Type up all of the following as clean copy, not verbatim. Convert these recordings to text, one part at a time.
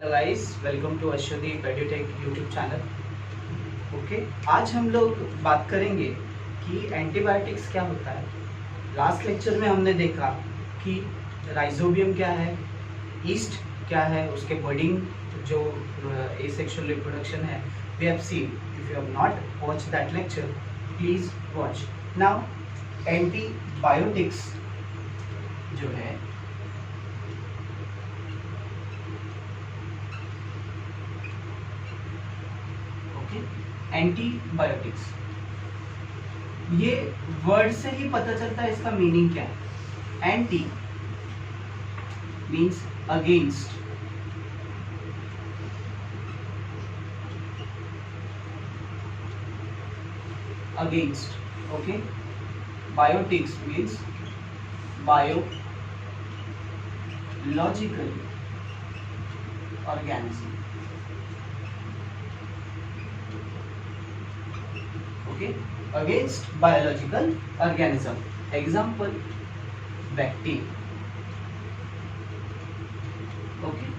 Guys, welcome to Ashwadeep Edutech YouTube channel. Okay, आज हम लोग बात करेंगे कि एंटीबायोटिक्स क्या होता है। लास्ट लेक्चर में हमने देखा कि राइजोबियम क्या है, ईस्ट क्या है, उसके बर्डिंग जो एसेक्सुअल रिप्रोडक्शन है, we have seen. If you have not watch that lecture, please watch now. Antibiotics जो है एंटीबायोटिक्स, ये वर्ड से ही पता चलता है इसका मीनिंग क्या है। Anti means against, against. Okay, biotics means biological organism. Okay, against biological organism. Example, bacteria. Okay,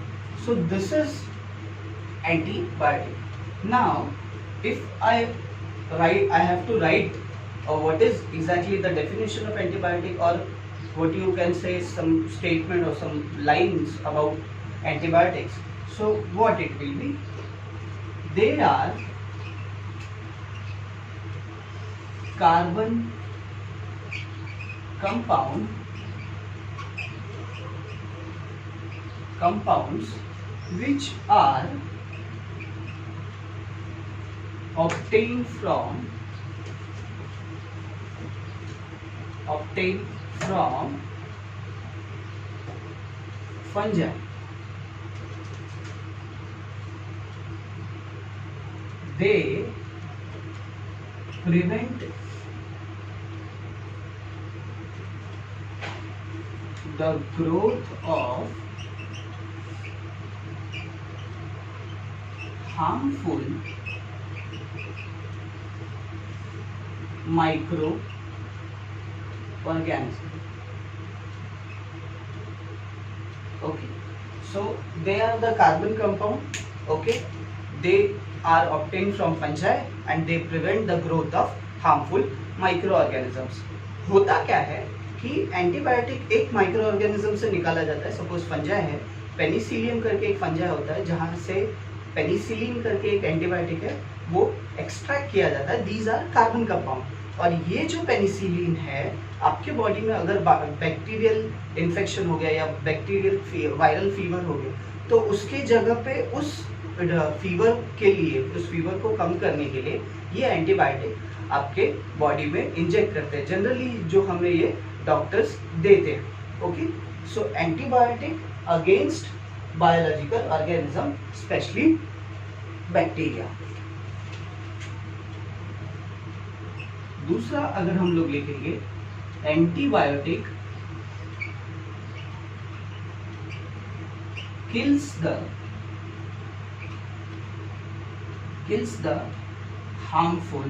so this is antibiotic. Now if I have to write what is exactly the definition of antibiotic, or what you can say some statement or some lines about antibiotics. So what it will be, they are carbon compounds which are obtained from fungi. They prevent the growth of harmful microorganisms. Okay, so they are the carbon compound. Okay, they are obtained from fungi and they prevent the growth of harmful microorganisms. होता क्या है कि antibiotic एक micro organism से निकाला जाता है। Suppose fungi है, पेनिसिलियम करके एक फंजाई होता है जहाँ से पेनिसिलिन करके एक एंटीबायोटिक है वो एक्सट्रैक्ट किया जाता है। These are carbon compound. और ये जो पेनिसिलिन है, आपके बॉडी में अगर बैक्टीरियल इन्फेक्शन हो गया या बैक्टीरियल वायरल फीवर हो गया, तो उसके जगह पे उस फीवर के लिए, उस फीवर को कम करने के लिए ये एंटीबायोटिक आपके बॉडी में इंजेक्ट करते हैं। जनरली जो हमें ये डॉक्टर्स देते हैं। Okay, so antibiotic against biological organism, specially bacteria. दूसरा अगर हम लोग लिखेंगे, antibiotic kills the harmful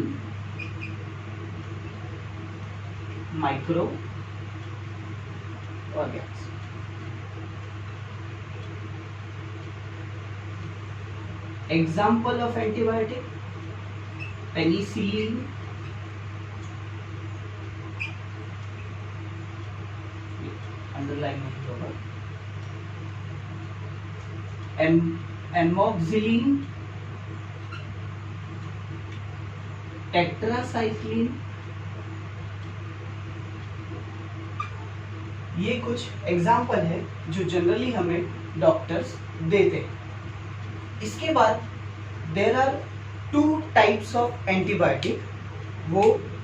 microorganisms. Example of antibiotic, penicillin, underline होगा, amoxicillin, टेट्रासाइक्लिन। ये कुछ एग्जाम्पल है जो जनरली हमें डॉक्टर्स देते हैं। इसके बाद there are 2 types of antibiotic, वो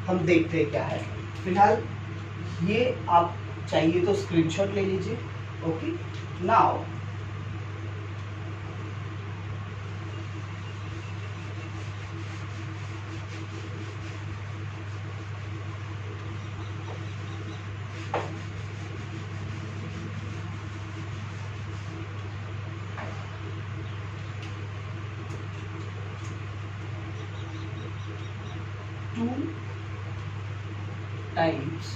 हम देखते हैं क्या है। फिलहाल ये आप चाहिए तो स्क्रीनशॉट ले लीजिए। Okay, now two types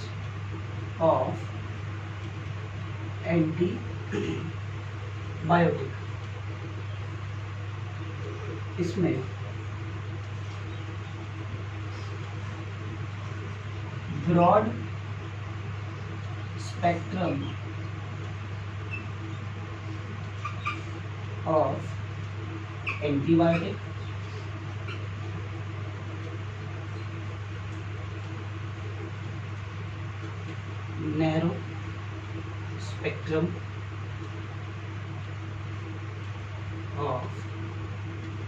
of antibiotic. इसमें broad spectrum of antibiotic, narrow spectrum of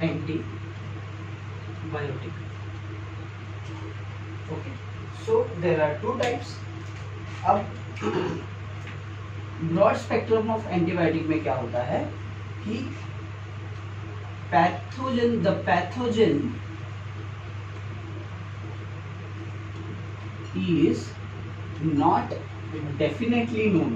antibiotic. Okay, so there are two types. अब ब्रॉड स्पेक्ट्रम ऑफ एंटीबायोटिक में क्या होता है कि pathogen, the pathogen is not definitely known.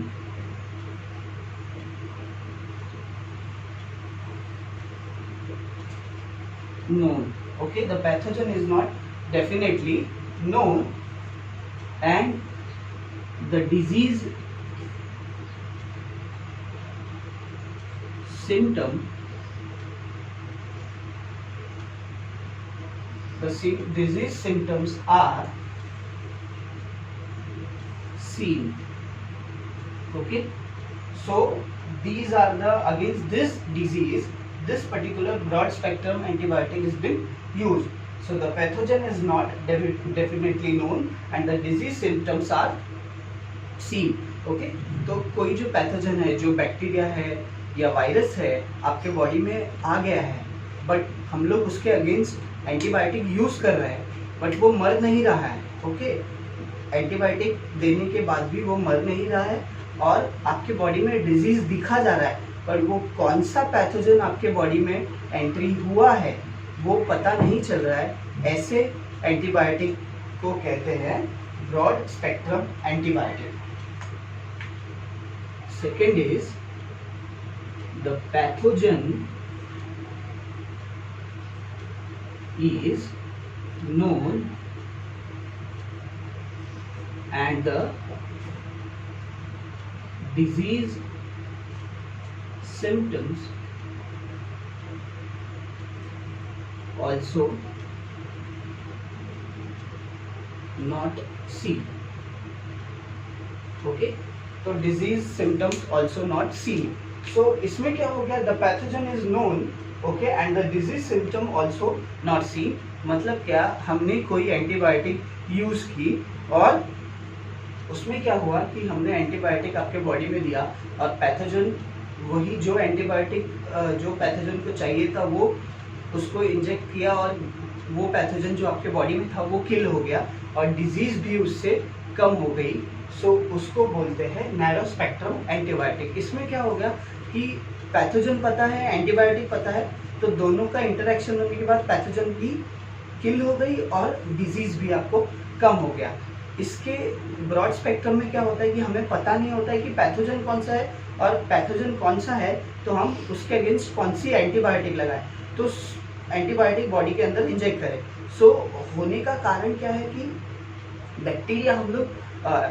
Okay, the pathogen is not definitely known, and the disease symptom, disease symptoms are seen. Okay, so these are the, against this disease, this particular broad spectrum antibiotic is being used. So the pathogen is not definitely known and the disease symptoms are seen. Okay, तो कोई जो pathogen है, जो bacteria है या virus है, आपके body में आ गया है, बट हम लोग उसके अगेंस्ट एंटीबायोटिक यूज कर रहे हैं, बट वो मर नहीं रहा है. ओके, एंटीबायोटिक देने के बाद भी वो मर नहीं रहा है और आपके बॉडी में डिजीज दिखा जा रहा है, पर वो कौन सा पैथोजन आपके बॉडी में एंट्री हुआ है वो पता नहीं चल रहा है. ऐसे एंटीबायोटिक को कहते हैं broad spectrum antibiotic. Second is the pathogen is known and the disease symptoms also not seen. Okay, तो disease symptoms also not seen. So इसमें क्या हो गया, the pathogen is known, okay, and the disease symptom also not seen. मतलब क्या, हमने कोई antibiotic use की और उसमें क्या हुआ कि हमने एंटीबायोटिक आपके बॉडी में दिया और पैथोजन वही जो एंटीबायोटिक जो पैथोजन को चाहिए था वो उसको इंजेक्ट किया और वो पैथोजन जो आपके बॉडी में था वो किल हो गया और डिजीज भी उससे कम हो गई. सो उसको बोलते हैं नैरो स्पेक्ट्रम एंटीबायोटिक. इसमें क्या हो गया कि पैथोजन पता है, एंटीबायोटिक पता है, तो दोनों का इंटरेक्शन होने के बाद पैथोजन भी किल हो गई और डिजीज भी आपको कम हो गया. इसके ब्रॉड स्पेक्ट्रम में क्या होता है कि हमें पता नहीं होता है कि पैथोजन कौन सा है और पैथोजन कौन सा है तो हम उसके अगेंस्ट कौन सी एंटीबायोटिक लगाएं, तो एंटीबायोटिक बॉडी के अंदर इंजेक्ट करें. सो होने का कारण क्या है कि बैक्टीरिया हम लोग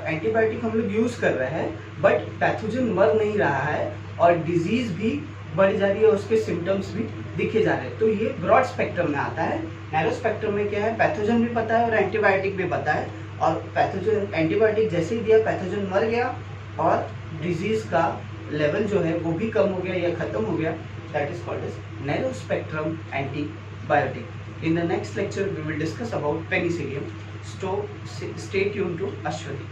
एंटीबायोटिक हम लोग यूज कर रहे हैं बट पैथोजन मर नहीं रहा है और डिजीज भी बढ़ जा रही है, उसके सिम्टम्स भी दिखे जा रहे हैं. तो ये ब्रॉड स्पेक्ट्रम में आता है. नैरो स्पेक्ट्रम में क्या है, पैथोजन भी पता है और एंटीबायोटिक भी पता है और पैथोजन एंटीबायोटिक जैसे ही दिया पैथोजन मर गया और डिजीज का लेवल जो है वो भी कम हो गया या खत्म हो गया. That is called as narrow spectrum antibiotic. In the next lecture we will discuss about penicillium. So stay tuned to Ashwati.